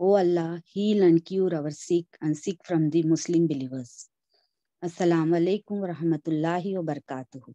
O Allah, heal and cure our sick and sick from the Muslim believers. Assalamu alaikum wa rahmatullahi wa barakatuhu.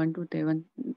1 to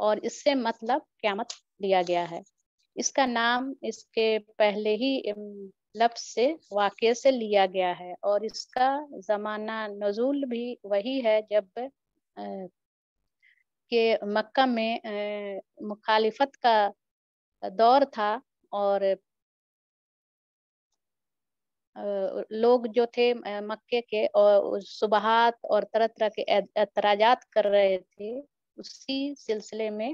اور اس سے مطلب قیامت لیا گیا ہے. اس کا نام اس کے پہلے ہی لفظ سے واقعے سے لیا گیا ہے اور اس کا زمانہ نزول بھی وہی ہے جب کہ مکہ میں مخالفت کا دور تھا اور لوگ جو تھے مکے کے اور صبحات اور طرح طرح کے اعتراضات کر رہے تھے، اسی سلسلے میں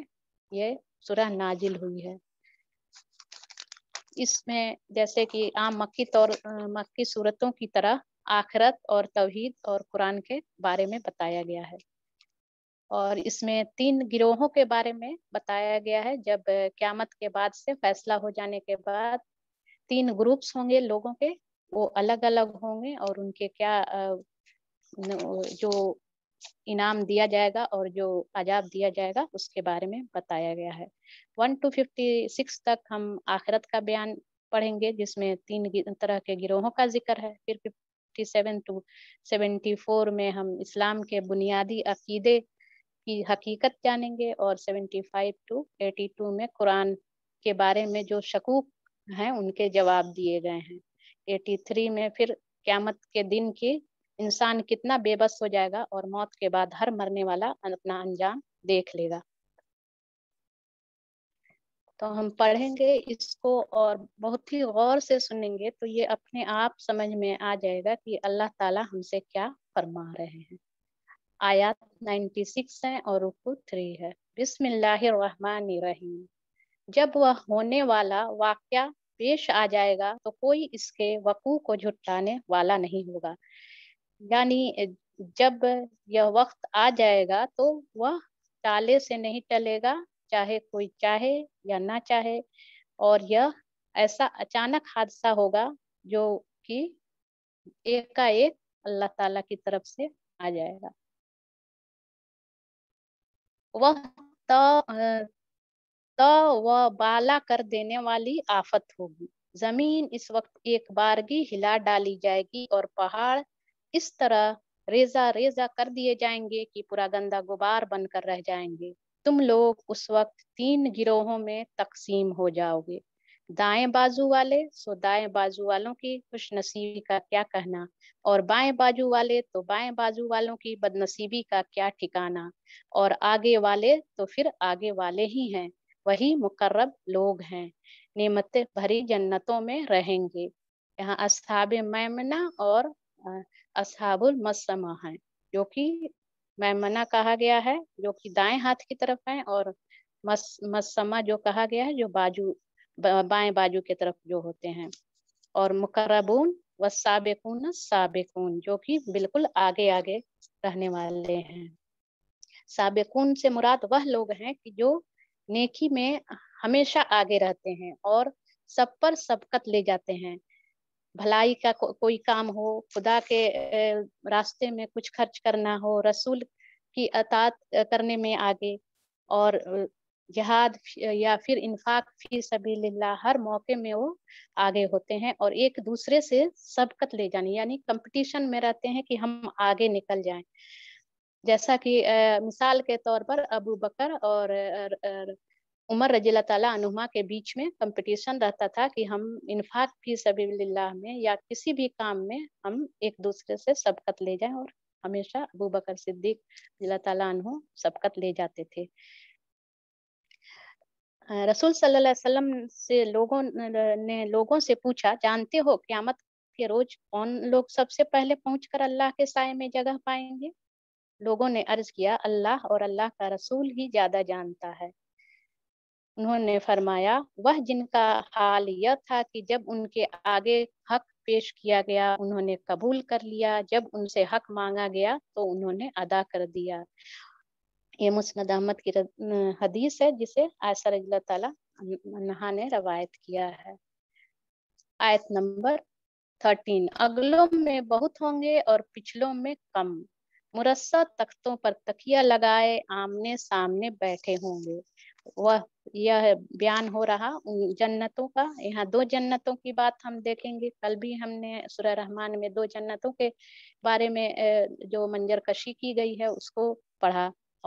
یہ سورہ نازل ہوئی ہے. اس میں جیسے کہ عام مکی صورتوں کی طرح آخرت اور توحید اور قرآن کے بارے میں بتایا گیا ہے. اور اس میں 3 گروہوں کے بارے میں بتایا گیا ہے. جب قیامت کے بعد سے فیصلہ ہو جانے کے بعد 3 گروپس ہوں گے لوگوں کے، وہ الگ الگ ہوں گے اور ان کے کیا جو انعام دیا جائے گا اور جو عذاب دیا جائے گا اس کے بارے میں بتایا گیا ہے. 1 to 56 تک ہم آخرت کا بیان پڑھیں گے جس میں 3 طرح کے گروہوں کا ذکر ہے. پھر 57 to 74 میں ہم اسلام کے بنیادی عقیدے کی حقیقت جانیں گے اور 75 to 82 میں قرآن کے بارے میں جو شکوک ہیں ان کے جواب دیے گئے ہیں. 83 میں پھر قیامت کے دن کی انسان کتنا بے بس ہو جائے گا اور موت کے بعد ہر مرنے والا اپنا انجام دیکھ لے گا. تو ہم پڑھیں گے اس کو اور بہت ہی غور سے سنیں گے تو یہ اپنے آپ سمجھ میں آ جائے گا کہ اللہ تعالی ہم سے کیا فرما رہے ہیں. آیات 96 ہیں اور رکوع 3 ہے. بسم اللہ الرحمن الرحیم. جب وہ ہونے والا واقعہ پیش آ جائے گا تو کوئی اس کے وقوع کو جھٹلانے والا نہیں ہوگا. یعنی جب یہ وقت آ جائے گا تو وہ ٹالے سے نہیں ٹلے گا، چاہے کوئی چاہے یا نہ چاہے، اور یہ ایسا اچانک حادثہ ہوگا جو کہ ایک کا ایک اللہ تعالیٰ کی طرف سے آ جائے گا. وہ تو وہ بالا کر دینے والی آفت ہوگی. زمین اس وقت ایک بارگی ہلا ڈالی جائے گی اور پہاڑ اس طرح ریزہ ریزہ کر دیے جائیں گے کہ پورا گندا غبار بن کر رہ جائیں گے. تم لوگ اس وقت 3 گروہوں میں تقسیم ہو جاؤ گے. دائیں بازو والے سو دائیں بازو والوں کی خوش نصیبی کا کیا کہنا، اور بائیں بازو والے تو بائیں بازو والوں کی بد نصیبی کا کیا ٹھکانا، اور آگے والے تو پھر آگے والے ہی ہیں، وہی مقرب لوگ ہیں، نعمت بھری جنتوں میں رہیں گے. یہاں اصحاب میمنہ اور اصحاب المشأمہ ہیں، جو کہ میمنہ کہا گیا ہے جو کہ دائیں ہاتھ کی طرف ہیں، اور مشأمہ جو کہا گیا ہے جو بائیں بازو کی طرف جو ہوتے ہیں، اور مقربون والسابقون السابقون جو کہ بالکل آگے آگے رہنے والے ہیں. سابقون سے مراد وہ لوگ ہیں کہ جو نیکی میں ہمیشہ آگے رہتے ہیں اور سب پر سبقت لے جاتے ہیں. بھلائی کا کوئی کام ہو، خدا کے راستے میں کچھ خرچ کرنا ہو، رسول کی اطاعت کرنے میں آگے، اور جہاد یا پھر انفاق فی سبیل اللہ، ہر موقع میں وہ آگے ہوتے ہیں اور ایک دوسرے سے سبقت لے جانی یعنی کمپٹیشن میں رہتے ہیں کہ ہم آگے نکل جائیں. جیسا کہ مثال کے طور پر ابو بکر اور عمر رضی اللہ تعالیٰ عنہما کے بیچ میں کمپٹیشن رہتا تھا کہ ہم انفاق فی سبیل اللہ میں یا کسی بھی کام میں ہم ایک دوسرے سے سبقت لے جائیں، اور ہمیشہ ابو بکر صدیق رضی اللہ تعالیٰ عنہ سبقت لے جاتے تھے. رسول صلی اللہ علیہ وسلم سے لوگوں سے پوچھا، جانتے ہو قیامت کے روز کون لوگ سب سے پہلے پہنچ کر اللہ کے سائے میں جگہ پائیں گے؟ لوگوں نے عرض کیا، اللہ اور اللہ کا رسول ہی زیادہ جانتا ہے. انہوں نے فرمایا، وہ جن کا حال یہ تھا کہ جب ان کے آگے حق پیش کیا گیا انہوں نے قبول کر لیا، جب ان سے حق مانگا گیا تو انہوں نے ادا کر دیا. یہ مسند احمد کی حدیث ہے جسے عائشہ رضی اللہ تعالیٰ عنہا نے روایت کیا ہے. آیت نمبر 13. اگلوں میں بہت ہوں گے اور پچھلوں میں کم، مرصع تختوں پر تکیہ لگائے آمنے سامنے بیٹھے ہوں گے. وہ یہ بیان ہو رہا جنتوں کا. یہاں 2 جنتوں کی بات ہم دیکھیں گے. کل بھی ہم نے سورہ رحمان میں 2 جنتوں کے بارے میں جو منظر کشی کی گئی ہے اس کو پڑھا،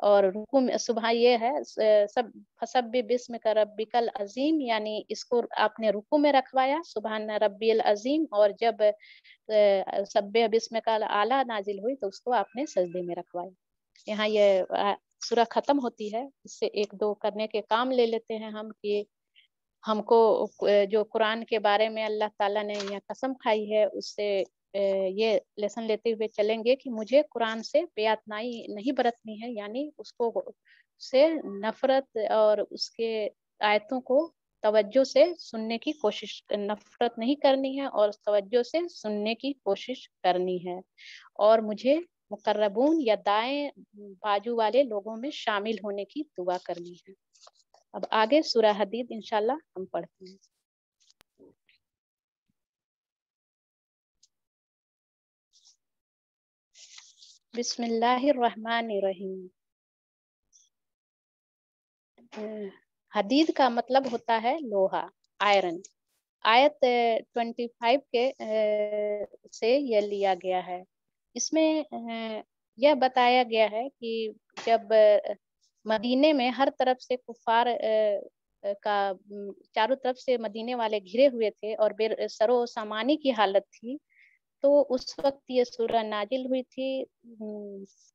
اور رکوع میں صبح یہ ہے سب فسبح بسمک ربک العظیم، یعنی اس کو آپ نے رکوع میں رکھوایا سبحان ربی العظیم، اور جب سبح بسمک الاعلی نازل ہوئی تو اس کو آپ نے سجدے میں رکھوایا۔ یہاں یہ سورہ ختم ہوتی ہے، اس سے ایک دو کرنے کے کام لے لیتے ہیں ہم کہ ہم کو جو قرآن کے بارے میں اللہ تعالیٰ نے یہ قسم کھائی ہے اس سے یہ لیسن لیتے ہوئے چلیں گے کہ مجھے قرآن سے بے اعتنائی نہیں برتنی ہے، یعنی اس کو سے نفرت اور اس کے آیتوں کو توجہ سے سننے کی کوشش، نفرت نہیں کرنی ہے اور توجہ سے سننے کی کوشش کرنی ہے، اور مجھے مقربون یا دائیں بازو والے لوگوں میں شامل ہونے کی دعا کرنی ہے۔ اب آگے سورہ حدید انشاءاللہ ہم پڑھتے ہیں۔ بسم اللہ الرحمن الرحیم۔ حدید کا مطلب ہوتا ہے لوہا، آئرن۔ آیت 25 کے سے یہ لیا گیا ہے۔ اس میں یہ بتایا گیا ہے کہ جب مدینے میں ہر طرف سے کفار کا چاروں طرف سے مدینے والے گھرے ہوئے تھے اور بے سر و سامانی کی حالت تھی، تو اس وقت یہ سورہ نازل ہوئی تھی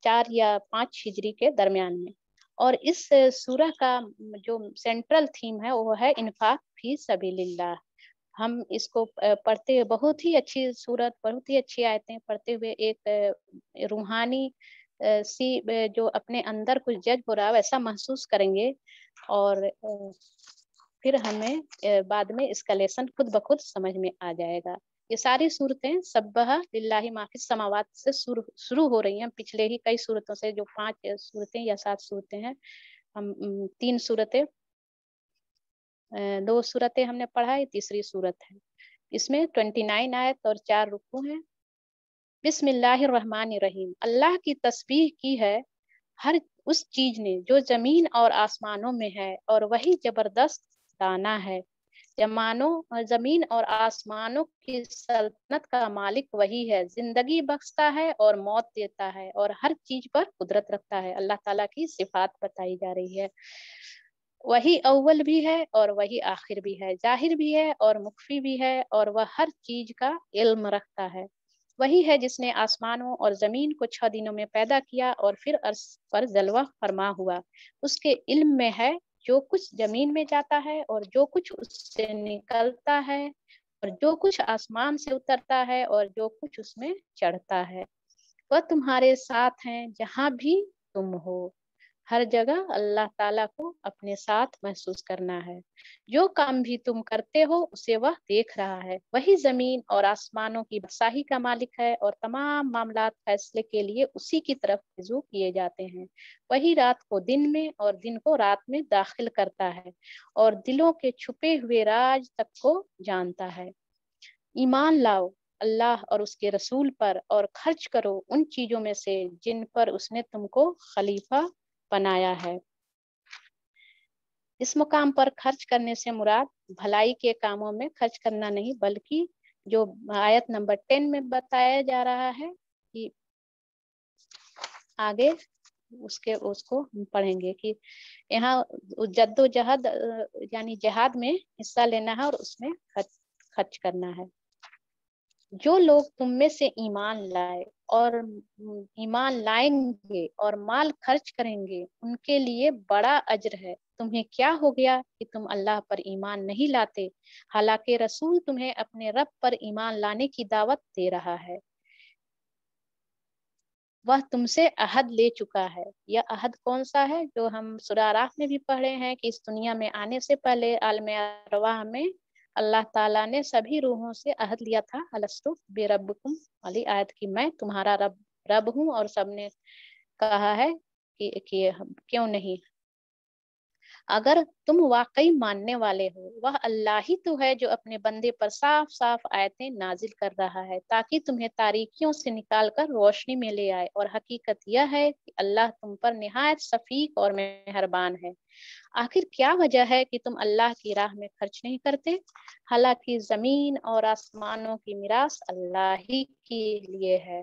4 یا 5 ہجری کے درمیان میں، اور اس سورہ کا جو سینٹرل تھیم ہے وہ ہے انفاق فی سبیل اللہ۔ ہم اس کو پڑھتے ہوئے بہت ہی اچھی صورت، بہت ہی اچھی آیتیں پڑھتے ہوئے ایک روحانی سی جو اپنے اندر کچھ جذب ہو رہا ہے ویسا محسوس کریں گے، اور پھر ہمیں بعد میں اس کا لیسن خود بخود سمجھ میں آ جائے گا۔ یہ ساری صورتیں سبح للہ ما فی السماوات سے شروع ہو رہی ہیں، پچھلے ہی کئی صورتوں سے جو 5 صورتیں یا 7 صورتیں ہیں، ہم 3 صورتیں 2 صورتیں ہم نے پڑھا، تیسری صورت ہے۔ اس میں 29 آیت اور 4 رکوع ہیں۔ بسم اللہ الرحمن الرحیم۔ اللہ کی تسبیح کی ہے ہر اس چیز نے جو زمین اور آسمانوں میں ہے، اور وہی زبردست دانا ہے۔ زمین اور آسمانوں کی سلطنت کا مالک وہی ہے، زندگی بخشتا ہے اور موت دیتا ہے، اور ہر چیز پر قدرت رکھتا ہے۔ اللہ تعالیٰ کی صفات بتائی جا رہی ہے۔ وہی اول بھی ہے اور وہی آخر بھی ہے، ظاہر بھی ہے اور مخفی بھی ہے، اور وہ ہر چیز کا علم رکھتا ہے۔ وہی ہے جس نے آسمانوں اور زمین کو 6 دنوں میں پیدا کیا اور پھر عرش پر جلوہ فرما ہوا۔ اس کے علم میں ہے جو کچھ زمین میں جاتا ہے اور جو کچھ اس سے نکلتا ہے، اور جو کچھ آسمان سے اترتا ہے اور جو کچھ اس میں چڑھتا ہے۔ وہ تمہارے ساتھ ہیں جہاں بھی تم ہو۔ ہر جگہ اللہ تعالیٰ کو اپنے ساتھ محسوس کرنا ہے۔ جو کام بھی تم کرتے ہو اسے وہ دیکھ رہا ہے۔ وہی زمین اور آسمانوں کی بادشاہی کا مالک ہے، اور تمام معاملات فیصلے کے لیے اسی کی طرف رجوع کیے جاتے ہیں۔ وہی رات کو دن میں اور دن کو رات میں داخل کرتا ہے، اور دلوں کے چھپے ہوئے راز تک کو جانتا ہے۔ ایمان لاؤ اللہ اور اس کے رسول پر، اور خرچ کرو ان چیزوں میں سے جن پر اس نے تم کو خلیفہ بنایا ہے۔ اس مقام پر خرچ کرنے سے مراد بھلائی کے کاموں میں خرچ کرنا نہیں، بلکہ جو آیت نمبر 10 میں بتایا جا رہا ہے کہ آگے اس کو پڑھیں گے کہ یہاں جد و جہد یعنی جہاد میں حصہ لینا ہے اور اس میں خرچ کرنا ہے۔ جو لوگ تم میں سے ایمان لائے اور ایمان لائیں گے اور مال خرچ کریں گے ان کے لیے بڑا اجر ہے۔ تمہیں کیا ہو گیا کہ تم اللہ پر ایمان نہیں لاتے، حالانکہ رسول تمہیں اپنے رب پر ایمان لانے کی دعوت دے رہا ہے۔ وہ تم سے عہد لے چکا ہے۔ یہ عہد کون سا ہے؟ جو ہم سورہ اعراف میں بھی پڑھے ہیں کہ اس دنیا میں آنے سے پہلے عالم ارواح میں اللہ تعالیٰ نے سبھی روحوں سے عہد لیا تھا، الستو بربکم والی آیت کی، میں تمہارا رب ہوں، اور سب نے کہا ہے کہ کیوں نہیں، اگر تم واقعی ماننے والے ہو۔ وہ اللہ ہی تو ہے جو اپنے بندے پر صاف صاف آیتیں نازل کر رہا ہے تاکہ تمہیں تاریکیوں سے نکال کر روشنی میں لے آئے، اور حقیقت یہ ہے کہ اللہ تم پر نہایت شفیق اور مہربان ہے۔ آخر کیا وجہ ہے کہ تم اللہ کی راہ میں خرچ نہیں کرتے، حالانکہ زمین اور آسمانوں کی میراث اللہ ہی کے لیے ہے۔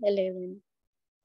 11।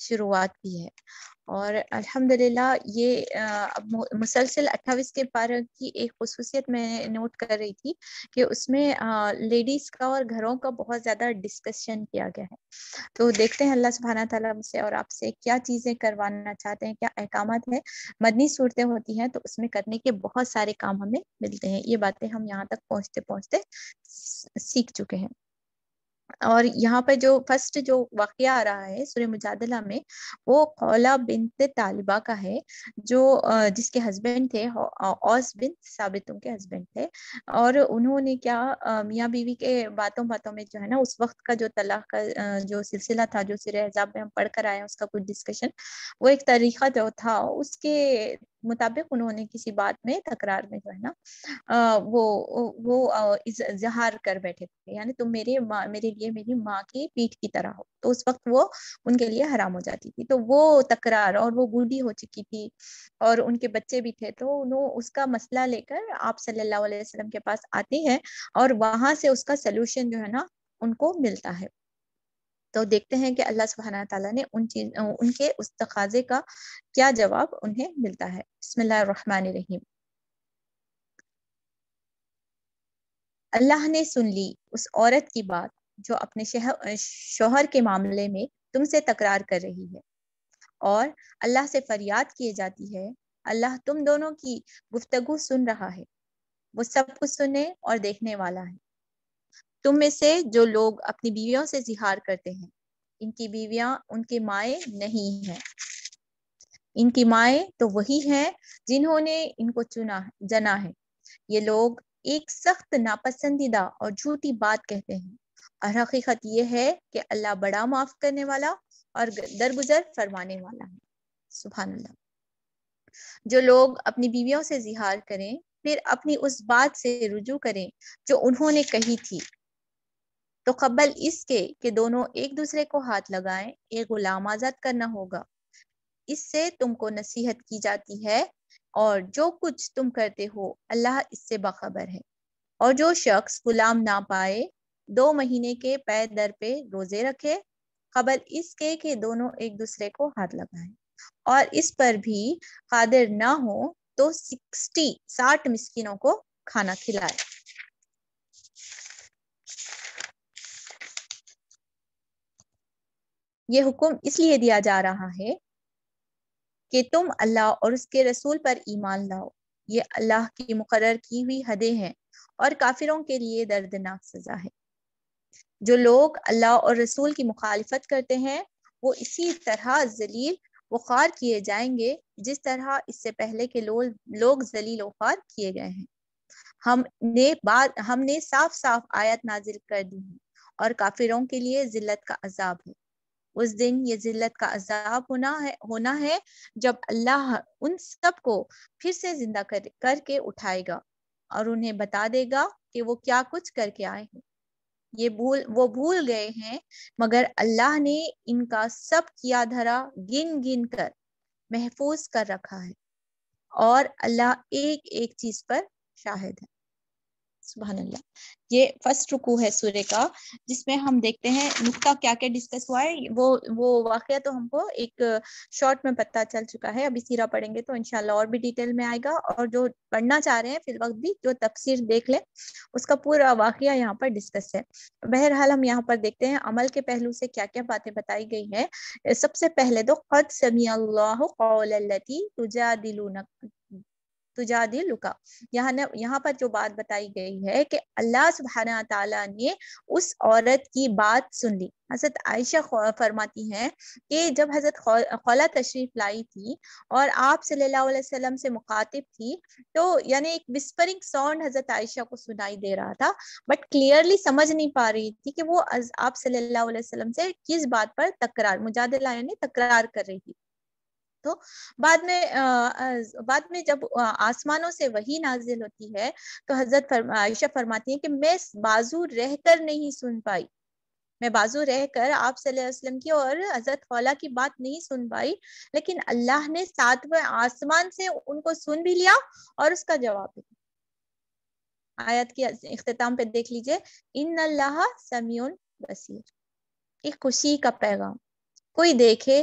شروعات بھی ہے. اور الحمدللہ یہ اب مسلسل 28 کے پارہ کی ایک خصوصیت میں نوٹ کر رہی تھی کہ اس میں لیڈیز کا اور گھروں کا بہت زیادہ ڈسکشن کیا گیا ہے. تو دیکھتے ہیں اللہ سبحانہ تعالیٰ سے اور آپ سے کیا چیزیں کروانا چاہتے ہیں, کیا احکامات ہیں. مدنی صورتیں ہوتی ہیں تو اس میں کرنے کے بہت سارے کام ہمیں ملتے ہیں. یہ باتیں ہم یہاں تک پہنچتے پہنچتے سیکھ چکے ہیں. اور یہاں پہ جو فرسٹ جو واقعہ آ رہا ہے سورہ مجادلہ میں, وہ خولہ بنت طالبہ کا ہے, جو جس کے ہسبینڈ تھے اوس بن ثابت, ان کے ہسبینڈ تھے. اور انہوں نے کیا میاں بیوی کے باتوں میں جو ہے نا اس وقت کا جو طلاق کا جو سلسلہ تھا, جو سورہ احزاب میں ہم پڑھ کر آئے ہیں, اس کا کچھ ڈسکشن, وہ ایک طریقہ جو تھا اس کے مطابق انہوں نے کسی بات میں تکرار میں جو ہے نا وہ اظہار کر بیٹھے تھے, یعنی تم میرے لیے میری ماں کی پیٹھ کی طرح ہو. تو اس وقت وہ ان کے لیے حرام ہو جاتی تھی. تو وہ تکرار, اور وہ بوڑھی ہو چکی تھی اور ان کے بچے بھی تھے, تو انہوں اس کا مسئلہ لے کر آپ صلی اللہ علیہ وسلم کے پاس آتی ہے اور وہاں سے اس کا سلوشن جو ہے نا ان کو ملتا ہے. تو دیکھتے ہیں کہ اللہ سبحانہ تعالیٰ نے ان کے اس تقاضے کا کیا جواب انہیں ملتا ہے. بسم اللہ الرحمن الرحیم. اللہ نے سن لی اس عورت کی بات جو اپنے شوہر کے معاملے میں تم سے تکرار کر رہی ہے, اور اللہ سے فریاد کیے جاتی ہے. اللہ تم دونوں کی گفتگو سن رہا ہے, وہ سب کچھ سننے اور دیکھنے والا ہے. تم میں سے جو لوگ اپنی بیویوں سے زہار کرتے ہیں, ان کی بیویاں ان کے مائیں نہیں ہیں. ان کی مائیں تو وہی ہیں جنہوں نے ان کو جنا ہے. یہ لوگ ایک سخت ناپسندیدہ اور جھوٹی بات کہتے ہیں, اور حقیقت یہ ہے کہ اللہ بڑا معاف کرنے والا اور درگزر فرمانے والا ہے. سبحان اللہ. جو لوگ اپنی بیویوں سے زہار کریں پھر اپنی اس بات سے رجوع کریں جو انہوں نے کہی تھی, تو قبل اس کے کہ دونوں ایک دوسرے کو ہاتھ لگائیں ایک غلام آزاد کرنا ہوگا. اس سے تم کو نصیحت کی جاتی ہے, اور جو کچھ تم کرتے ہو اللہ اس سے باخبر ہے. اور جو شخص غلام نہ پائے 2 مہینے کے پے در پہ روزے رکھے قبل اس کے کہ دونوں ایک دوسرے کو ہاتھ لگائیں, اور اس پر بھی قادر نہ ہو تو 60 مسکینوں کو کھانا کھلائے. یہ حکم اس لیے دیا جا رہا ہے کہ تم اللہ اور اس کے رسول پر ایمان لاؤ. یہ اللہ کی مقرر کی ہوئی حدیں ہیں, اور کافروں کے لیے دردناک سزا ہے. جو لوگ اللہ اور رسول کی مخالفت کرتے ہیں وہ اسی طرح ذلیل و خوار کیے جائیں گے جس طرح اس سے پہلے کے لوگ ذلیل و خوار کیے گئے ہیں. ہم نے صاف صاف آیت نازل کر دی ہیں, اور کافروں کے لیے ذلت کا عذاب ہے. اس دن یہ ذلت کا عذاب ہونا ہے جب اللہ ان سب کو پھر سے زندہ کر کے اٹھائے گا, اور انہیں بتا دے گا کہ وہ کیا کچھ کر کے آئے ہیں. وہ بھول گئے ہیں, مگر اللہ نے ان کا سب کیا دھرا گن کر محفوظ کر رکھا ہے, اور اللہ ایک ایک چیز پر شاہد ہے. سبحان اللہ. یہ فرسٹ رکوع ہے سورہ کا, جس میں ہم دیکھتے ہیں نقطہ کیا کیا ڈسکس ہوا ہے. وہ واقعہ تو ہم کو ایک شارٹ میں پتہ چل چکا ہے, ابھی سیرہ پڑھیں گے تو انشاءاللہ اور بھی ڈیٹیل میں آئے گا, اور جو پڑھنا چاہ رہے ہیں فی الوقت بھی جو تفسیر دیکھ لیں اس کا پورا واقعہ یہاں پر ڈسکس ہے. بہرحال ہم یہاں پر دیکھتے ہیں عمل کے پہلو سے کیا کیا باتیں بتائی گئی ہیں. سب سے پہلے تو قد سمع اللہ قول التی تجادلک, یہاں پر جو بات بتائی گئی ہے کہ اللہ سبحانہ تعالیٰ نے اس عورت کی بات سن لی. حضرت عائشہ فرماتی ہیں کہ جب حضرت خولہ تشریف لائی تھی اور آپ صلی اللہ علیہ وسلم سے مخاطب تھی, تو یعنی ایک وسپرنگ ساؤنڈ حضرت عائشہ کو سنائی دے رہا تھا, بٹ کلیئرلی سمجھ نہیں پا رہی تھی کہ وہ آپ صلی اللہ علیہ وسلم سے کس بات پر مجادلہ یعنی تکرار کر رہی تھی. تو بعد میں جب آسمانوں سے وحی نازل ہوتی ہے تو حضرت عائشہ فرماتی ہیں کہ میں بازو رہ کر نہیں سن پائی, میں بازو رہ کر آپ صلی اللہ علیہ وسلم کی اور حضرت خولہ کی بات نہیں سن پائی, لیکن اللہ نے 7ویں آسمان سے ان کو سن بھی لیا اور اس کا جواب بھی. آیت کی اختتام پہ دیکھ لیجئے, ان اللہ سمیع بصیر, ایک خوشی کا پیغام. کوئی دیکھے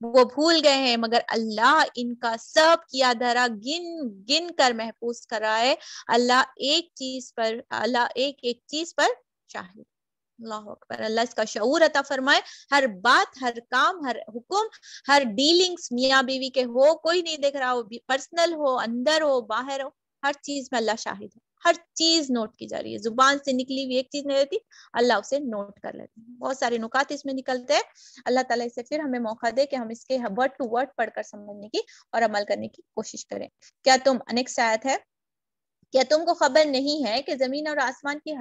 وہ بھول گئے ہیں، مگر اللہ ان کا سب کیا دھرا گن گن کر محفوظ کرائے. اللہ ایک ایک چیز پر شاہد. اللہ اکبر. اللہ اس کا شعور عطا فرمائے. ہر بات، ہر کام، ہر حکم، ہر ڈیلنگز میاں بیوی کے ہو، کوئی نہیں دیکھ رہا ہو، پرسنل ہو، اندر ہو، باہر ہو، ہر چیز میں اللہ شاہد ہے. ہر چیز نوٹ کی جا رہی ہے. زبان سے نکلی ہوئی ایک چیز نہیں رہتی، اللہ اسے نوٹ کر لیتے ہیں. بہت سارے نکات اس میں نکلتے ہیں. اللہ تعالیٰ سے پھر ہمیں موقع دے کہ ہم اس کے ورڈ ٹو ورڈ پڑھ کر سمجھنے کی اور عمل کرنے کی کوشش کریں. کیا تم نیکسٹ آیت ہے، کیا تم کو خبر نہیں ہے کہ زمین اور آسمان کی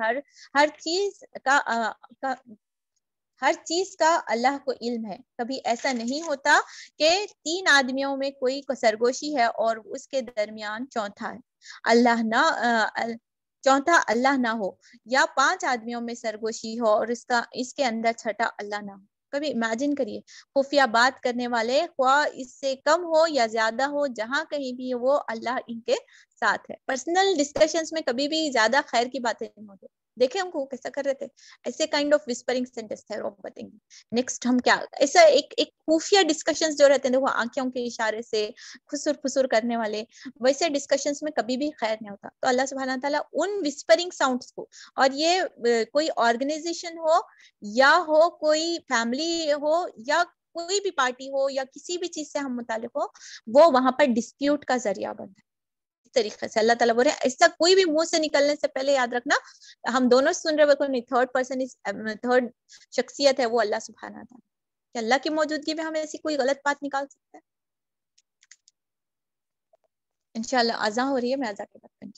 ہر چیز کا اللہ کو علم ہے. کبھی ایسا نہیں ہوتا کہ 3 آدمیوں میں کوئی سرگوشی ہے اور اس کے درمیان چوتھا اللہ نہ ہو، یا 5 آدمیوں میں سرگوشی ہو اور اس کے اندر چھٹا اللہ نہ ہو. کبھی امیجن کریے، خفیہ بات کرنے والے خواہ اس سے کم ہو یا زیادہ ہو، جہاں کہیں بھی وہ اللہ ان کے ساتھ ہے. پرسنل ڈسکشنز میں کبھی بھی زیادہ خیر کی باتیں نہیں ہوتی. دیکھیں ہم کو کیسا کر رہے تھے، ایسے کائنڈ آف وسپرنگ سینٹنس تھے. وہ بتائیں گے نیکسٹ ہم کیا، ایسا ایک خفیہ ڈسکشنز جو رہتے ہیں وہ آنکھوں کے اشارے سے خسر کرنے والے، ویسے ڈسکشنز میں کبھی بھی خیر نہیں ہوتا. تو اللہ سبحانہ تعالیٰ ان وسپرنگ ساؤنڈز کو، اور یہ کوئی آرگنائزیشن ہو یا ہو کوئی فیملی ہو یا کوئی بھی پارٹی ہو یا کسی بھی چیز سے ہم متعلق ہو، وہ وہاں پر ڈسپیوٹ کا ذریعہ بنتا ہے. اس طریقے سے اللہ تعالیٰ بول رہے ہیں ایسا کوئی بھی منہ سے نکلنے سے پہلے یاد رکھنا ہم دونوں سن رہے نہیں، تھرڈ شخصیت ہے وہ اللہ سبحانہ تعالیٰ. کہ اللہ کی موجودگی میں ہم ایسی کوئی غلط بات نکال سکتے ہیں؟ انشاءاللہ اذان ہو رہی ہے، میں اذان کے بعد کروں.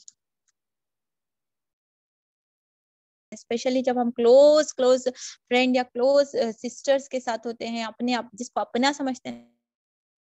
اسپیشلی جب ہم کلوز فرینڈ یا کلوز سسٹرز کے ساتھ ہوتے ہیں، اپنے جس کو اپنا سمجھتے ہیں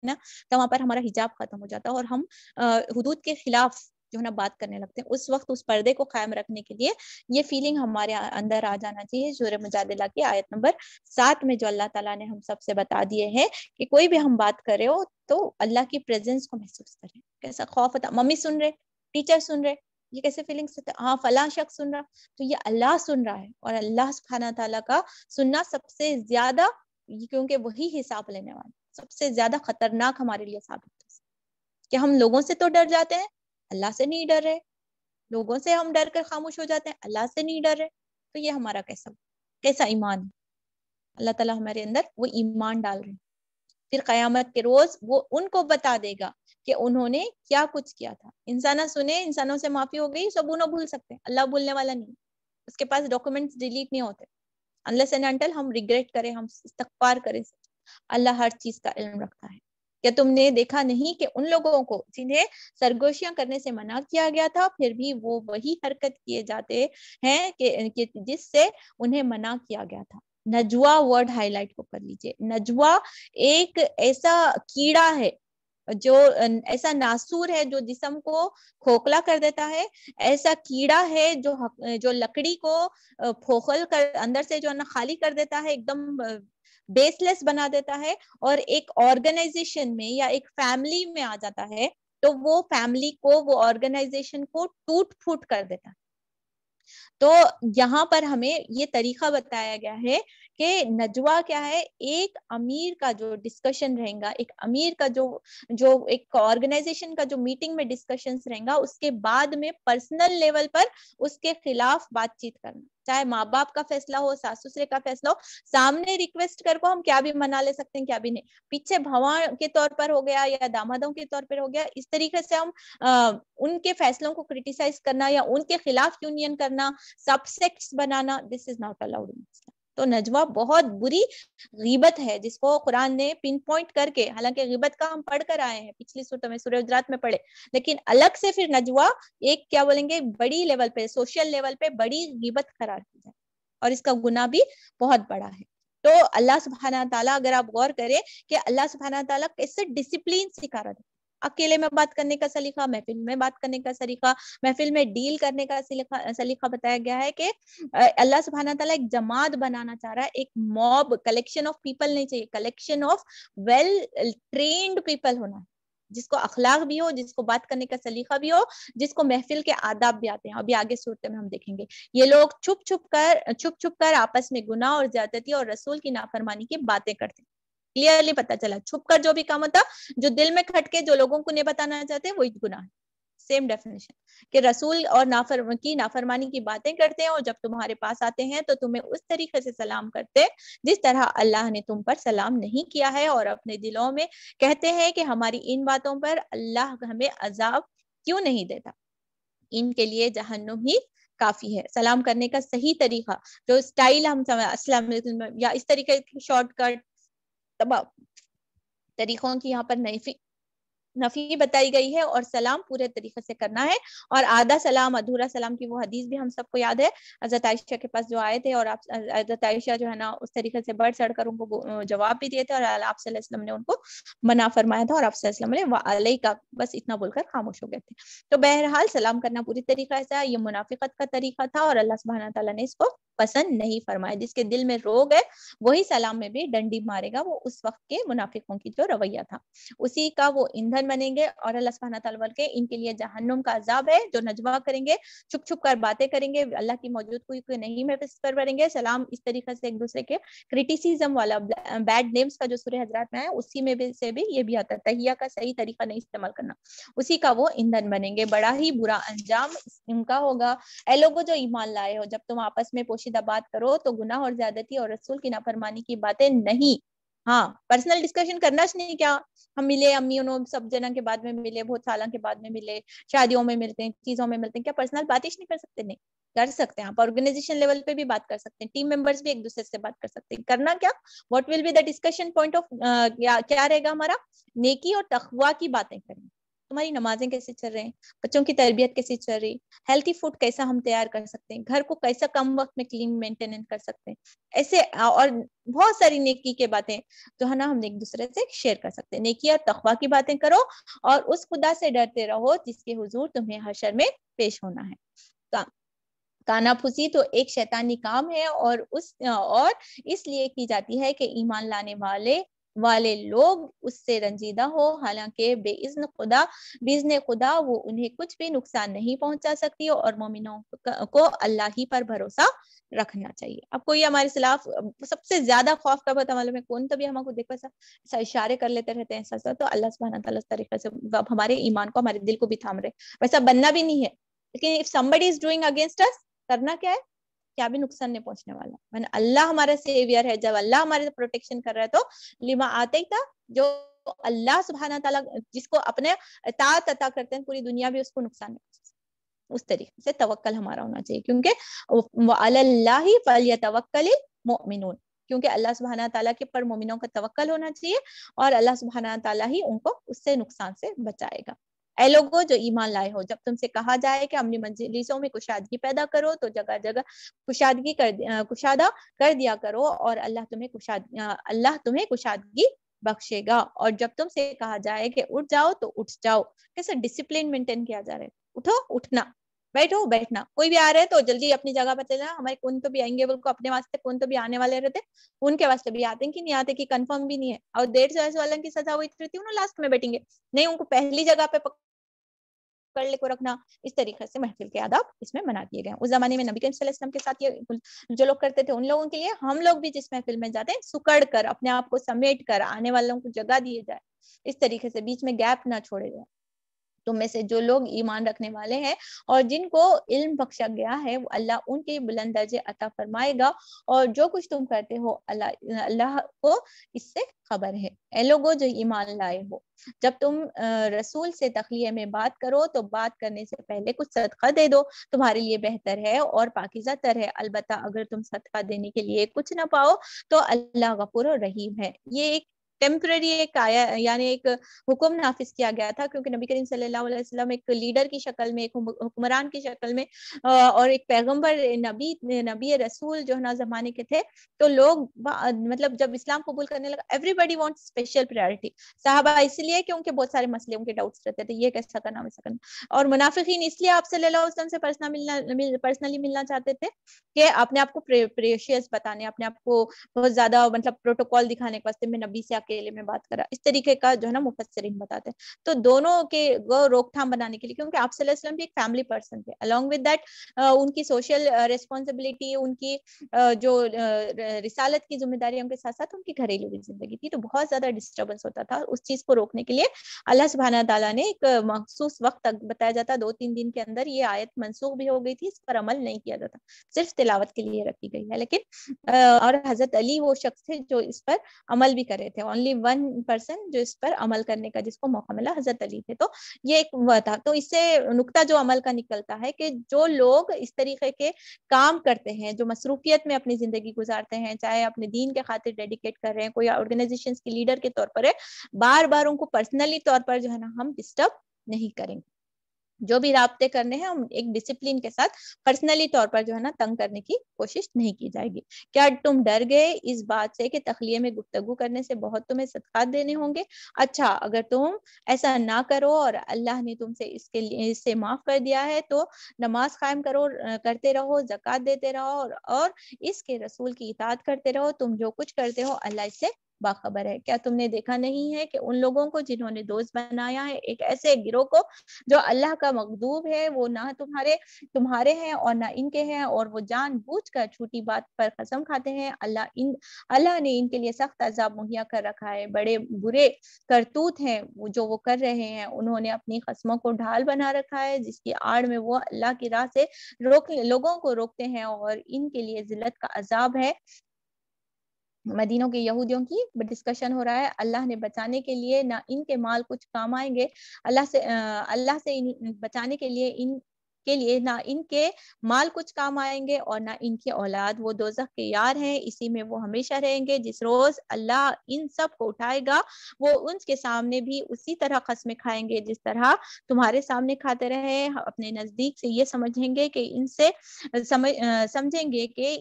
نا، تو وہاں پر ہمارا حجاب ختم ہو جاتا ہے اور ہم حدود کے خلاف جو ہے نا بات کرنے لگتے ہیں. اس وقت اس پردے کو قائم رکھنے کے لیے یہ فیلنگ ہمارے اندر آ جانا چاہیے. سورہ مجادلہ کی آیت نمبر 7 میں جو اللہ تعالیٰ نے ہم سب سے بتا دیے ہیں کہ کوئی بھی ہم بات کرے ہو تو اللہ کی پریزنس کو محسوس کریں. کیسا خوف ہوتا، ممی سن رہے، ٹیچر سن رہے، یہ کیسے فیلنگس ہوتے ہیں؟ ہاں فلاں شخص سن رہا، تو یہ اللہ سن رہا ہے. اور اللہ سبحانہ تعالیٰ کا سننا سب سے زیادہ، کیونکہ وہی حساب لینے والا، سب سے زیادہ خطرناک ہمارے لیے ثابت ہے. کہ ہم لوگوں سے تو ڈر جاتے ہیں، اللہ سے نہیں ڈر رہے. لوگوں سے ہم ڈر کر خاموش ہو جاتے ہیں، اللہ سے نہیں ڈر رہے. تو یہ ہمارا کیسا ایمان ہے؟ اللہ تعالیٰ ہمارے اندر وہ ایمان ڈال رہے ہیں. پھر قیامت کے روز وہ ان کو بتا دے گا کہ انہوں نے کیا کچھ کیا تھا. انسان سنے، انسانوں سے معافی ہو گئی، سب انہوں بھول سکتے ہیں. اللہ بھولنے والا نہیں، اس کے پاس ڈاکومنٹس ڈیلیٹ نہیں ہوتے. unless and until ہم ریگریٹ کریں، ہم استغفار کریں. اللہ ہر چیز کا علم رکھتا ہے. کیا تم نے دیکھا نہیں کہ ان لوگوں کو جنہیں سرگوشیاں کرنے سے منع کیا گیا تھا، پھر بھی وہ وہی حرکت کیے جاتے ہیں کہ جس سے انہیں منع کیا گیا تھا. نجوا ورڈ ہائی لائٹ کو کر لیجئے. نجوا ایک ایسا کیڑا ہے، جو ایسا ناسور ہے جو جسم کو کھوکھلا کر دیتا ہے. ایسا کیڑا ہے جو لکڑی کو پھوکھل کر اندر سے جو ہے نا خالی کر دیتا ہے، ایک دم بیس لیس بنا دیتا ہے. اور ایک آرگنائزیشن میں یا ایک فیملی میں آ جاتا ہے تو وہ فیملی کو، وہ آرگنائزیشن کو ٹوٹ پھوٹ کر دیتا ہے. تو یہاں پر ہمیں یہ طریقہ بتایا گیا ہے کہ نجوا کیا ہے. ایک امیر کا جو ڈسکشن رہے گا، ایک امیر کا جو ایک آرگنائزیشن کا جو میٹنگ میں ڈسکشنز رہے گا، اس کے بعد میں پرسنل لیول پر اس کے خلاف بات چیت کرنا. چاہے ماں باپ کا فیصلہ ہو، ساس سسرے کا فیصلہ ہو، سامنے ریکویسٹ کر کو ہم کیا بھی منا لے سکتے ہیں، کیا بھی نہیں. پیچھے بھواں کے طور پر ہو گیا یا دامادوں کے طور پر ہو گیا، اس طریقے سے ہم ان کے فیصلوں کو کرٹیسائز کرنا یا ان کے خلاف یونین کرنا، سب سیکٹس بنانا، this is not allowed in Islam. تو نجوا بہت بری غیبت ہے جس کو قرآن نے پن پوائنٹ کر کے، حالانکہ غیبت کا ہم پڑھ کر آئے ہیں پچھلی سورت میں، سورہ حجرات میں پڑھے، لیکن الگ سے پھر نجوا ایک کیا بولیں گے بڑی لیول پہ، سوشل لیول پہ بڑی غیبت قرار کی جائے، اور اس کا گناہ بھی بہت بڑا ہے. تو اللہ سبحانہ تعالیٰ، اگر آپ غور کریں کہ اللہ سبحانہ تعالیٰ کیسے ڈسپلین سکھا رہا ہے. اکیلے میں بات کرنے کا سلیقہ، محفل میں بات کرنے کا سلیقہ، محفل میں ڈیل کرنے کا سلیقہ بتایا گیا ہے کہ اللہ سبحانہ تعالیٰ ایک جماعت بنانا چاہ رہا ہے. ایک موب، کلیکشن آف پیپل نہیں چاہیے، collection of well trained people ہونا ہے، جس کو اخلاق بھی ہو، جس کو بات کرنے کا سلیقہ بھی ہو، جس کو محفل کے آداب بھی آتے ہیں. ابھی آگے صورت میں ہم دیکھیں گے یہ لوگ چھپ چھپ کر آپس میں گناہ اور زیادتی اور رسول کی نافرمانی کی باتیں کرتے ہیں. کلیئرلی پتا چلا. چھپ کر جو بھی کام ہوتا جو دل میں کھٹ کے جو لوگوں کو نہیں بتانا چاہتے وہی گناہ ہے. سیم ڈیفینیشن کہ رسول اور نافرمانی کی باتیں کرتے ہیں اور جب تمہارے پاس آتے ہیں تو تمہیں اس طریقے سے سلام کرتے جس طرح اللہ نے تم پر سلام نہیں کیا ہے, اور اپنے دلوں میں کہتے ہیں کہ ہماری ان باتوں پر اللہ ہمیں عذاب کیوں نہیں دیتا, ان کے لیے جہنم ہی کافی ہے. سلام کرنے کا صحیح طریقہ جو اسٹائل ہم السلام علیکم یا اس طریقے کی شارٹ کٹ تمام طریقوں کی یہاں پر نفی بتائی گئی ہے, اور سلام پورے طریقے سے کرنا ہے. اور آدھا سلام ادھورا سلام کی وہ حدیث بھی ہم سب کو یاد ہے, حضرت عائشہ کے پاس جو آئے تھے اور حضرت عائشہ جو ہے نا اس طریقے سے بڑھ چڑھ کر ان کو جواب بھی دیے تھے, اور آپ صلی اللہ علیہ وسلم نے ان کو منع فرمایا تھا, اور آپ صلی اللہ علیہ وسلم نے علیہ کا بس اتنا بول کر خاموش ہو گئے تھے. تو بہرحال سلام کرنا پوری طریقہ سے یہ منافقت کا طریقہ تھا, اور اللہ سبحانہ تعالیٰ نے اس کو پسند نہیں فرمایا. جس کے دل میں روگ ہے وہی سلام میں بھی ڈنڈی مارے گا, وہ اس وقت کے منافقوں کی جو رویہ تھا اسی کا وہ ایندھن بنیں گے. اور اللہ سبحانہ تعالیٰ کے ان کے لیے جہنم کا عذاب ہے, جو نجوا کریں گے, چھپ چھپ کر باتیں کریں گے, اللہ کی موجودگی کو نہیں محسوس کریں گے. سلام اس طریقے سے ایک دوسرے کے کرٹیسزم والا بیڈ نیمز کا جو سورہ حضرات میں ہے اسی میں بھی سے بھی یہ بھی آتا ہے, تحیہ کا صحیح طریقہ نہیں استعمال کرنا, اسی کا وہ ایندھن بنیں گے. بڑا ہی برا انجام ان کا ہوگا. اے لوگوں جو ایمان لائے ہو, جب تم آپس میں پوشیدہ بات کرو تو گناہ اور زیادتی اور رسول کی نافرمانی کی باتیں نہیں. ہاں پرسنل ڈسکشن کرنا نہیں, کیا ہم ملے امی انہوں سب جنا کے بعد میں ملے, بہت سالوں کے بعد میں ملے, شادیوں میں ملتے ہیں, چیزوں میں ملتے ہیں, کیا پرسنل بات ہی نہیں کر سکتے؟ نہیں کر سکتے ہیں. آپ آرگنائزیشن لیول پہ بھی بات کر سکتے ہیں, ٹیم ممبرس بھی ایک دوسرے سے بات کر سکتے ہیں. کرنا کیا, what will be the discussion point of کیا رہے گا ہمارا, نیکی اور تقویٰ کی باتیں کریں. تمہاری نمازیں کیسے چل رہے ہیں, بچوں کی تربیت کیسے چل رہی, ہیلتھی فوڈ کیسا ہم تیار کر سکتے ہیں, گھر کو کیسا کم وقت میں کلین مینٹیننس کر سکتے ہیں, ایسے اور بہت ساری نیکی کے باتیں جو ہے نا ہم ایک دوسرے سے شیئر کر سکتے ہیں. نیکی اور تقویٰ کی باتیں کرو اور اس خدا سے ڈرتے رہو جس کے حضور تمہیں حشر میں پیش ہونا ہے. کانا پھوسی تو ایک شیطانی کام ہے, اور اس لیے کی جاتی ہے کہ ایمان لانے والے لوگ اس سے رنجیدہ ہو, حالانکہ باذن خدا وہ انہیں کچھ بھی نقصان نہیں پہنچا سکتی, اور مومنوں کو اللہ ہی پر بھروسہ رکھنا چاہیے. اب کوئی ہمارے خلاف سب سے زیادہ خوف کا بتا معلوم ہے کون, تبھی ہم کو دیکھو ایسا اشارے کر لیتے رہتے ہیں ایسا, تو اللہ سبحانہ تعالیٰ اس طریقے سے ہمارے ایمان کو ہمارے دل کو بھی تھام رہے. ویسا بننا بھی نہیں ہے, لیکن if somebody is doing against us, کرنا کیا ہے, کیا بھی نقصان نہیں پہنچنے والا. اللہ ہمارا سیویئر ہے, جب اللہ ہمارے پروٹیکشن کر رہا ہے تو لما آتے ہی تھا, جو اللہ سبحانہ تعالیٰ جس کو اپنے اطاعت عطا کرتے ہیں پوری دنیا بھی اس کو نقصان نہیں پہنچ. اس طریقے سے توکل ہمارا ہونا چاہیے, کیونکہ وعلی اللہ فلیتوکل المؤمنون, کیونکہ اللہ سبحانہ تعالیٰ کے پر مومنوں کا توکل ہونا چاہیے, اور اللہ سبحانہ تعالیٰ ہی ان کو اس سے نقصان سے بچائے گا. اے لوگوں جو ایمان لائے ہو, جب تم سے کہا جائے کہ اپنی مجلسوں میں کشادگی پیدا کرو تو جگہ جگہ کشادہ کر دیا کرو, اور اللہ تمہیں کشادگی بخشے گا. اور جب تم سے کہا جائے کہ اٹھ جاؤ تو اٹھ جاؤ. کیسے ڈسپلن مینٹین کیا جا رہا ہے, اٹھو اٹھنا, بیٹھو بیٹھنا. کوئی بھی آ رہے تو جلدی اپنی جگہ پر چلنا. ہمارے کون تو بھی آئیں گے, کو اپنے واسطے کون تو بھی آنے والے رہتے, ان کے واسطے بھی آتے ہیں کہ نہیں آتے کہ کنفرم بھی نہیں ہے, اور 150 والوں کی سزا ہوئی رہتی ہے, لاسٹ میں بیٹھیں گے نہیں, ان کو پہلی جگہ پہ پکڑ لے کو رکھنا. اس طریقے سے محفل کے آداب اس میں بنا دیے گئے. اس زمانے میں نبی کریم صلی اللہ علیہ وسلم کے ساتھ یہ جو لوگ کرتے تھے ان لوگوں کے لیے, ہم لوگ بھی جس محفل میں جاتے ہیں سکڑ کر اپنے آپ کو سمیٹ کر آنے والوں کو جگہ دیے جائے, اس طریقے سے بیچ میں گیپ نہ چھوڑے جائے. تم میں سے جو لوگ ایمان رکھنے والے ہیں اور جن کو علم بخشا گیا ہے, وہ اللہ ان کے بلند درجے عطا فرمائے گا, اور جو کچھ تم کرتے ہو اللہ کو اس سے خبر ہے. اے لوگوں جو ایمان لائے ہو, جب تم رسول سے تخلیہ میں بات کرو تو بات کرنے سے پہلے کچھ صدقہ دے دو, تمہارے لیے بہتر ہے اور پاکیزہ تر ہے. البتہ اگر تم صدقہ دینے کے لیے کچھ نہ پاؤ تو اللہ غفور و رحیم ہے. یہ ایک ٹیمپرری ایک آیا, یعنی ایک حکم نافذ کیا گیا تھا, کیونکہ نبی کریم صلی اللہ علیہ وسلم ایک لیڈر کی شکل میں, ایک حکمران کی شکل میں, اور ایک پیغمبر نبی رسول جو ہے نا زمانے کے تھے. تو لوگ مطلب جب اسلام قبول کرنے لگا, ایوری بڈی وانٹ اسپیشل پرائرٹی. صحابہ اس لیے کہ ان کے بہت سارے مسئلے, ان کے ڈاؤٹس رہتے تھے, یہ کیسا کرنا ویسا کرنا, اور منافقین اس لیے آپ صلی اللہ علیہ وسلم سے پرسنلی ملنا چاہتے تھے کہ اپنے آپ کو پریشیس بتانے, اپنے آپ کو بہت زیادہ مطلب پروٹوکول دکھانے کے واسطے, میں نبی سے اکیلے میں بات کرا, اس طریقے کا جو ہے نا مفسرین بتاتے ہیں. تو دونوں کے روک تھام بنانے کے لیے, کیونکہ آپ صلی اللہ علیہ وسلم بھی ایک فیملی پرسن تھے, along with that ان کی سوشل ریسپانسبلٹی, ان کی جو رسالت کی ذمہ داریوں کے ساتھ ساتھ ان کی گھریلو بھی زندگی تھی, تو بہت زیادہ ڈسٹربنس ہوتا تھا. اس چیز کو روکنے کے لیے اللہ سبحانہ تعالیٰ نے ایک مخصوص وقت تک بتایا جاتا, 2-3 دن کے اندر یہ آیت منسوخ بھی ہو گئی تھی, اس پر عمل نہیں کیا جاتا, صرف تلاوت کے لیے رکھی گئی ہے. لیکن اور حضرت علی وہ شخص تھے جو اس پر عمل بھی کرے تھے, اونلی 1% جو اس پر عمل کرنے کا جس کو موقع ملا حضرت علی تھے. تو یہ ایک وہ تھا. تو اس سے نقطہ جو عمل کا نکلتا ہے کہ جو لوگ اس طریقے کے کام کرتے ہیں, جو مصروفیت میں اپنی زندگی گزارتے ہیں, چاہے اپنے دین کے خاطر ڈیڈیکیٹ کر رہے ہیں, کوئی آرگنائزیشن کے لیڈر کے طور پر ہے, بار بار ان کو پرسنلی طور پر جو ہے نا ہم ڈسٹرب نہیں کریں گے. جو بھی رابطے کرنے ہیں ہم ایک ڈسپلن کے ساتھ پرسنلی طور پر جو ہے نا تنگ کرنے کی کوشش نہیں کی جائے گی. کیا تم ڈر گئے اس بات سے کہ تخلیہ میں گفتگو کرنے سے بہت تمہیں صدقات دینے ہوں گے؟ اچھا اگر تم ایسا نہ کرو اور اللہ نے تم سے اس سے معاف کر دیا ہے تو نماز قائم کرتے رہو, زکوٰۃ دیتے رہو اور اس کے رسول کی اطاعت کرتے رہو, تم جو کچھ کرتے ہو اللہ اس سے باخبر ہے. کیا تم نے دیکھا نہیں ہے کہ ان لوگوں کو جنہوں نے دوست بنایا ہے ایک ایسے گروہ کو جو اللہ کا مغضوب ہے, وہ نہ تمہارے ہیں اور نہ ان کے ہیں, اور وہ جان بوجھ کر چھوٹی بات پر قسم کھاتے ہیں. اللہ نے ان کے لیے سخت عذاب مہیا کر رکھا ہے. بڑے برے کرتوت ہیں جو وہ کر رہے ہیں. انہوں نے اپنی قسموں کو ڈھال بنا رکھا ہے جس کی آڑ میں وہ اللہ کی راہ سے لوگوں کو روکتے ہیں, اور ان کے لیے ذلت کا عذاب ہے. مدینوں کے یہودیوں کی ڈسکشن ہو رہا ہے. اللہ نے بچانے کے لیے نہ ان کے مال کچھ کام آئیں گے, اللہ سے بچانے کے لیے نہ ان کے مال کچھ کام آئیں گے اور نہ ان کی اولاد. وہ دوزخ کے یار ہیں, اسی میں وہ ہمیشہ رہیں گے. جس روز اللہ ان سب کو اٹھائے گا وہ ان کے سامنے بھی اسی طرح قسمیں کھائیں گے جس طرح تمہارے سامنے کھاتے رہے. اپنے نزدیک سے یہ سمجھیں گے کہ سمجھیں گے کہ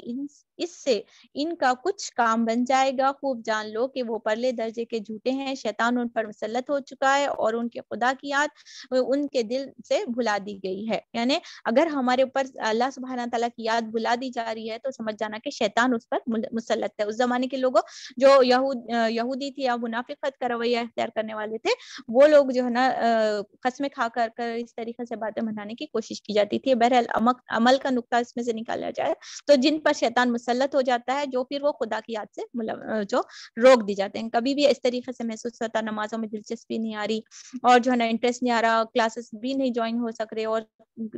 اس سے ان کا کچھ کام بن جائے گا. خوب جان لو کہ وہ پرلے درجے کے جھوٹے ہیں. شیطان ان پر مسلط ہو چکا ہے اور ان کے خدا کی یاد ان کے دل سے بھلا دی گئی ہے. یعنی اگر ہمارے اوپر اللہ سبحانہ تعالیٰ کی یاد بھلا دی جا رہی ہے تو سمجھ جانا کہ شیطان اس پر مسلط ہے. اس زمانے کے لوگوں جو یہودی تھے یا منافقت کا رویہ اختیار کرنے والے تھے, وہ لوگ جو ہے نا قسمیں کھا کر اس طریقے سے باتیں منانے کی کوشش کی جاتی تھی. بہرحال عمل کا نقطہ اس میں سے نکالا جائے تو جن پر شیطان مسلط ہو جاتا ہے, جو پھر وہ خدا کی یاد سے جو روک دی جاتے ہیں. کبھی بھی اس طریقے سے محسوس ہوتا نمازوں میں دلچسپی نہیں آ رہی اور جو ہے نا انٹرسٹ نہیں آ رہا, کلاسز بھی نہیں جوائن ہو سک رہے اور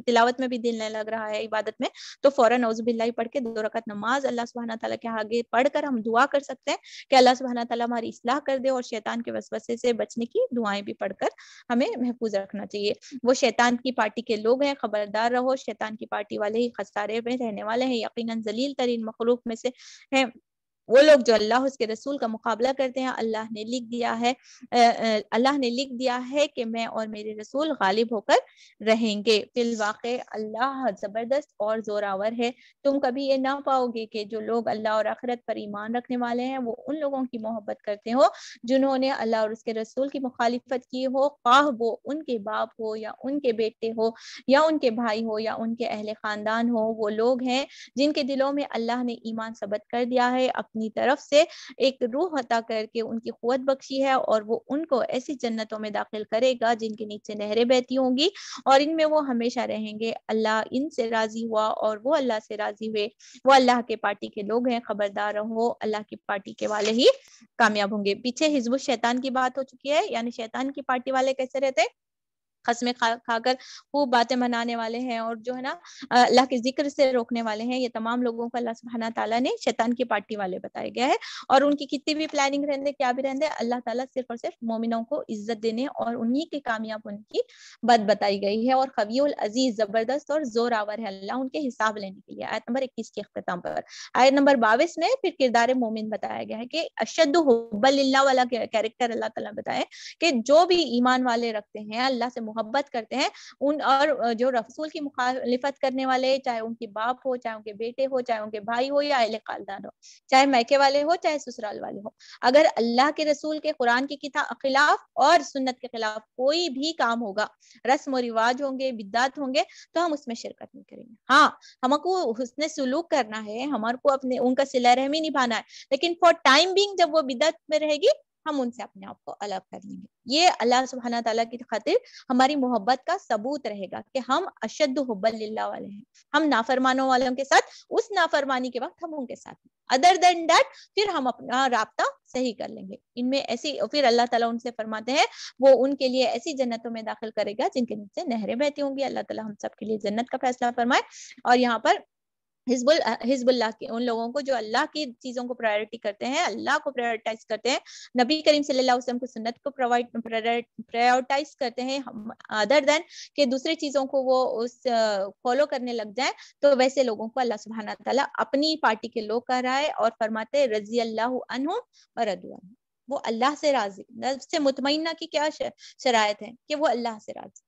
تلاوت میں بھی دل نہیں لگ رہا ہے, عبادت میں, تو فوراً اعوذ باللہ پڑھ کے 2 رکعت نماز اللہ سبحانہ تعالیٰ کے آگے پڑھ کر ہم دعا کر سکتے ہیں کہ اللہ سبحانہ تعالیٰ ہماری اصلاح کر دے, اور شیطان کے وسوسے سے بچنے کی دعائیں بھی پڑھ کر ہمیں محفوظ رکھنا چاہیے. وہ شیطان کی پارٹی کے لوگ ہیں, خبردار رہو. شیطان کی پارٹی والے ہی خسارے میں رہنے والے ہیں. یقیناً ذلیل ترین مخلوق میں سے ہیں وہ لوگ جو اللہ اس کے رسول کا مقابلہ کرتے ہیں. اللہ نے لکھ دیا ہے کہ میں اور میرے رسول غالب ہو کر رہیں گے. فی الواقع اللہ زبردست اور زوراور ہے. تم کبھی یہ نہ پاؤ گے کہ جو لوگ اللہ اور آخرت پر ایمان رکھنے والے ہیں وہ ان لوگوں کی محبت کرتے ہو جنہوں نے اللہ اور اس کے رسول کی مخالفت کی ہو, خواہ وہ ان کے باپ ہو یا ان کے بیٹے ہو یا ان کے بھائی ہو یا ان کے اہل خاندان ہو. وہ لوگ ہیں جن کے دلوں میں اللہ نے ایمان ثبت کر دیا ہے, اپنی طرف سے ایک روح عطا کر کے ان کی قوت بخشی ہے, اور وہ ان کو ایسی جنتوں میں داخل کرے گا جن کے نیچے نہریں بہتی ہوں گی اور ان میں وہ ہمیشہ رہیں گے. اللہ ان سے راضی ہوا اور وہ اللہ سے راضی ہوئے. وہ اللہ کے پارٹی کے لوگ ہیں, خبردار رہو اللہ کی پارٹی کے والے ہی کامیاب ہوں گے. پیچھے حزب الشیطان کی بات ہو چکی ہے, یعنی شیطان کی پارٹی والے کیسے رہتے ہیں, قسمیں کھا کر خوب باتیں منانے والے ہیں اور جو ہے نا اللہ کے ذکر سے روکنے والے ہیں. یہ تمام لوگوں کو اللہ سبحانہ تعالیٰ نے شیطان کی پارٹی والے بتایا گیا ہے, اور ان کی کتنی بھی پلاننگ رہنے کیا بھی رہنے, اللہ تعالیٰ صرف اور صرف مومنوں کو عزت دینے اور انہی کے کامیاب ہونے کی بات بتائی گئی ہے. اور قوی العزیز زبردست اور زور آور ہے اللہ ان کے حساب لینے کے لیے. آیت نمبر 21 کے اختتام پر آیت نمبر 22 میں پھر کردار مومن بتایا گیا ہے کہ اشد حب اللہ والا کیریکٹر اللہ تعالیٰ بتائے کہ جو بھی ایمان والے رکھتے ہیں, اللہ سے محبت کرتے ہیں, ان اور جو رسول کی مخالفت کرنے والے, چاہے ان کے باپ ہو, چاہے ان کے بیٹے ہو, چاہے ان کے بھائی ہو یا اہل خاندان ہو, چاہے میکے والے ہو چاہے سسرال والے ہو, اگر اللہ کے رسول کے قرآن کی خلاف اور سنت کے خلاف کوئی بھی کام ہوگا, رسم و رواج ہوں گے, بدعت ہوں گے, تو ہم اس میں شرکت نہیں کریں گے. ہاں ہم کو حسن سلوک کرنا ہے, ہمارے کو اپنے ان کا صلہ رحمی نبھانا ہے, لیکن فار ٹائم بینگ جب وہ بدعت میں رہے گی ہم ان سے اپنے آپ کو الگ کر لیں گے. یہ اللہ سبحانہ تعالیٰ کی خاطر ہماری محبت کا ثبوت رہے گا کہ ہم اشد حب للہ والے ہیں. ہم نافرمانوں والوں کے ساتھ اس نافرمانی کے وقت ہم ان کے ساتھ, ادر دین دیٹ پھر ہم اپنا رابطہ صحیح کر لیں گے. ان میں ایسی, پھر اللہ تعالیٰ ان سے فرماتے ہیں وہ ان کے لیے ایسی جنتوں میں داخل کرے گا جن کے نیچے نہریں بہتی ہوں گی. اللہ تعالیٰ ہم سب کے لیے جنت کا فیصلہ فرمائے. اور یہاں پر حزب اللہ کے ان لوگوں کو جو اللہ کی چیزوں کو پرائرٹی کرتے ہیں, اللہ کو پرائرٹائز کرتے ہیں, نبی کریم صلی اللہ علیہ وسلم کو سنت کو پرائرٹائز کرتے ہیں ادر دین کہ دوسری چیزوں کو وہ فالو کرنے لگ جائیں, تو ویسے لوگوں کو اللہ سبحانہ تعالیٰ اپنی پارٹی کے لوگ کہہ رہا ہے اور فرماتے رضی اللہ عنہم ورضوا عنہ. وہ اللہ سے راضی. نفس سے مطمئنہ کی کیا شرائط ہے کہ وہ اللہ سے راضی,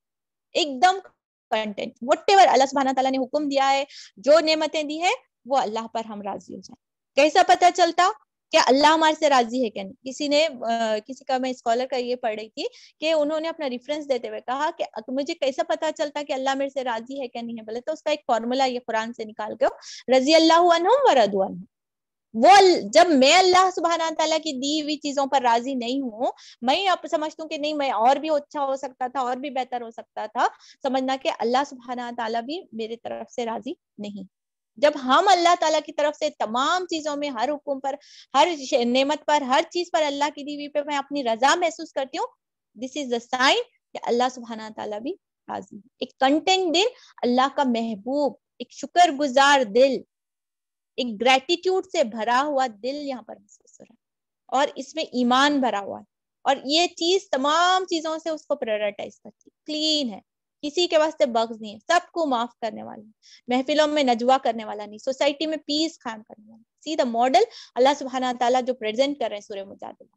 ایک دم کنٹینٹ. وٹ ایور اللہ سبحانہ تعالیٰ نے حکم دیا ہے, جو نعمتیں دی ہے, وہ اللہ پر ہم راضی ہو جائیں. کیسا پتہ چلتا کہ اللہ ہمارے سے راضی ہے کہ نہیں؟ کسی کا میں اسکالر کا یہ پڑھ رہی تھی کہ انہوں نے اپنا ریفرنس دیتے ہوئے کہا کہ مجھے کیسا پتہ چلتا کہ اللہ میرے سے راضی ہے کہ نہیں ہے. بولے تو اس کا ایک فارمولا یہ قرآن سے نکال کے, رضی اللہ عنہم ورضوا عنہ. وہ جب میں اللہ سبحانہ تعالیٰ کی دی ہوئی چیزوں پر راضی نہیں ہوں, میں اب سمجھتا ہوں کہ نہیں میں اور بھی اچھا ہو سکتا تھا, اور بھی بہتر ہو سکتا تھا, سمجھنا کہ اللہ سبحانہ تعالیٰ بھی میری طرف سے راضی نہیں. جب ہم اللہ تعالیٰ کی طرف سے تمام چیزوں میں, ہر حکم پر, ہر نعمت پر, ہر چیز پر اللہ کی دی ہوئی پہ میں اپنی رضا محسوس کرتی ہوں, دس از دا سائن کہ اللہ سبحانہ تعالیٰ بھی راضی. ایک کنٹینٹ دل, اللہ کا محبوب, ایک شکر گزار دل, ایک گریٹیٹیوڈ سے بھرا ہوا دل یہاں پر محسوس ہو رہا ہے, اور اس میں ایمان بھرا ہوا ہے. اور یہ چیز تمام چیزوں سے اس کو پرائرٹائز کرتی, کلین ہے, کسی کے واسطے بغض نہیں ہے, سب کو معاف کرنے والا, محفلوں میں نجوا کرنے والا نہیں, سوسائٹی میں پیس قائم کرنے والا. سی دا ماڈل اللہ سبحانہ تعالیٰ جو پریزنٹ کر رہے ہیں سورہ مجادلہ.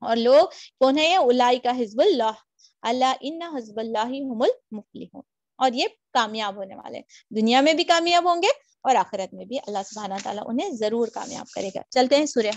اور لوگ کون ہے؟ اولئک حزب اللہ, الا ان حزب اللہ هم المفلحون. اور یہ کامیاب ہونے والے ہیں, دنیا میں بھی کامیاب ہوں گے اور آخرت میں بھی اللہ سبحانہ تعالیٰ انہیں ضرور کامیاب کرے گا. چلتے ہیں سورہ